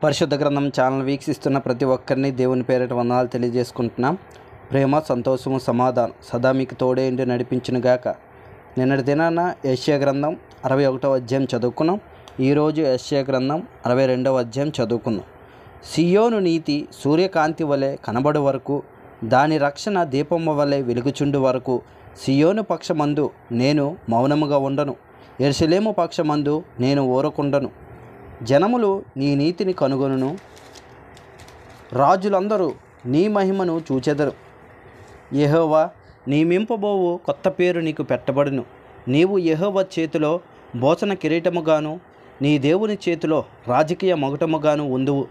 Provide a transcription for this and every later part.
పరిశుద్ధ గ్రంథం ఛానల్ వీక్షిస్తున్న ప్రతి ఒక్కరిని దేవుని పేరిట వందనాలు తెలియజేసుకుంటున్నాం. ప్రేమ, సంతోషము, సమాధానం సదా మీకు తోడే ఉండి నడిపించును గాక. నిన్నటి దినాన యెషయా గ్రంథం 61వ అధ్యాయం చదువుకున్నాం. ఈరోజు యెషయా గ్రంథం 62వ అధ్యాయం చదువుకున్నాం. సియోను నీతి సూర్యకాంతి వలె కనబడు వరకు, దాని రక్షణ దీపము వలె వెలుగుచుండు వరకు, సియోను పక్షమందు నేను మౌనముగా ఉండను, యెరూషలేము పక్షమందు నేను ఊరకుండను. జనములు నీ నీతిని కనుగొనును, రాజులందరూ నీ మహిమను చూచెదరు. యెహోవా నియమింపబోవు కొత్త పేరు నీకు పెట్టబడును. నీవు యెహోవా చేతిలో భోజన కిరీటముగాను, నీ దేవుని చేతిలో రాజకీయ మొగటముగాను ఉందువు.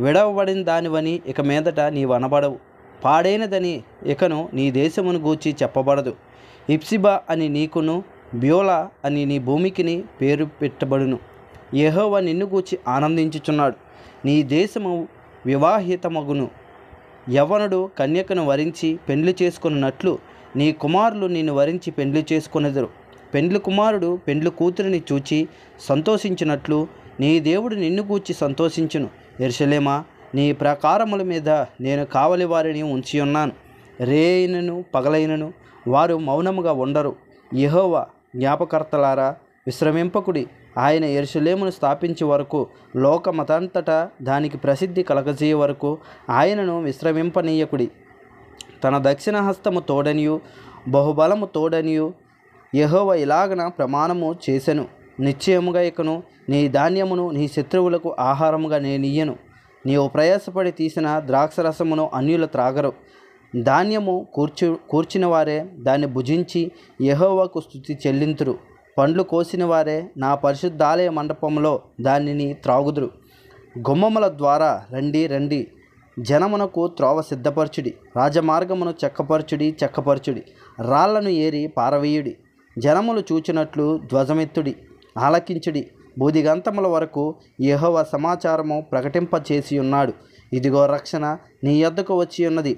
విడవబడిన దానివని ఇక మీదట నీవు అనబడవు, పాడైనదని ఇకను నీ దేశమును గూర్చి చెప్పబడదు. ఇప్సిబా అని నీకును, బ్యోలా అని నీ భూమికిని పేరు పెట్టబడును. యెహోవా నిన్ను గూర్చి ఆనందించుచున్నాడు. నీ దేశము వివాహితమగును. యవ్వనుడు కన్యకను వరించి పెండ్లి చేసుకున్నట్లు నీ కుమారులు నిన్ను వరించి పెండ్లి చేసుకొనెదరు. పెండ్లి కుమారుడు పెండ్లి కూతురిని చూచి సంతోషించినట్లు నీ దేవుడు నిన్ను గూర్చి సంతోషించును. యెరూషలేమా, నీ ప్రాకారముల మీద నేను కావలి వారిని ఉంచి ఉన్నాను. రేయినను పగలైనను వారు మౌనముగా ఉండరు. యెహోవా జ్ఞాపకర్తలారా, విశ్రమింపకుడి. ఆయన యెరూషలేమును స్థాపించే వరకు, లోకమతంతటా దానికి ప్రసిద్ధి కలగజేయ వరకు ఆయనను విశ్రమింపనీయకుడి. తన దక్షిణ హస్తము తోడనియు బహుబలము తోడనియు యెహోవా ఇలాగన ప్రమాణము చేసెను. నిశ్చయముగా ఇకను నీ ధాన్యమును నీ శత్రువులకు ఆహారముగా నేనియ్యను. నీవు ప్రయాసపడి తీసిన ద్రాక్షరసమును అన్యులు త్రాగరు. ధాన్యము కూర్చిన వారే దాన్ని భుజించి యెహోవాకు స్తుతి చెల్లింతురు. పండ్లు కోసిన వారే నా పరిశుద్ధాలయ మండపంలో దానిని త్రాగుదురు. గుమ్మముల ద్వారా రండి రండి, జనమునకు త్రోవ సిద్ధపరచుడి. రాజమార్గమును చెక్కపరచుడి. రాళ్లను ఏరి పారవేయుడి. జనములు చూచినట్లు ధ్వజమెత్తుడి. ఆలకించుడి. బూదిగంతముల వరకు యెహోవా సమాచారము ప్రకటింపచేసి ఉన్నాడు. ఇదిగో రక్షణ నీ యొద్దకు వచ్చి ఉన్నది.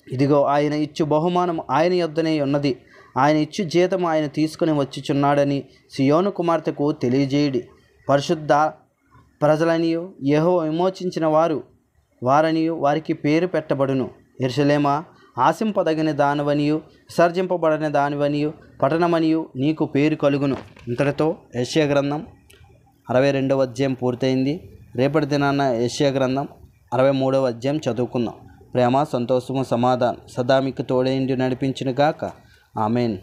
ఇదిగో ఆయన ఇచ్చు బహుమానము ఆయన యొద్దనే ఉన్నది. ఆయన ఇచ్చు జీతము ఆయన తీసుకుని వచ్చుచున్నాడని సియోను కుమార్తెకు తెలియజేయుడి. పరిశుద్ధ ప్రజలనియు యెహోవా విమోచించిన వారనియు వారికి పేరు పెట్టబడును. యెరూషలేమా, ఆశింపదగిన దానివనియు విసర్జింపబడిన దానివనియు పట్టణమనియు నీకు పేరు కలుగును. ఇంతటితో యెషయా గ్రంథం 62వ అధ్యాయం పూర్తయింది. రేపటి దినాన యెషయా గ్రంథం 63వ అధ్యాయం చదువుకుందాం. ప్రేమ, సంతోషము, సమాధానం సదా మీకు తోడేండి నడిపించును గాక. ఆమెన్.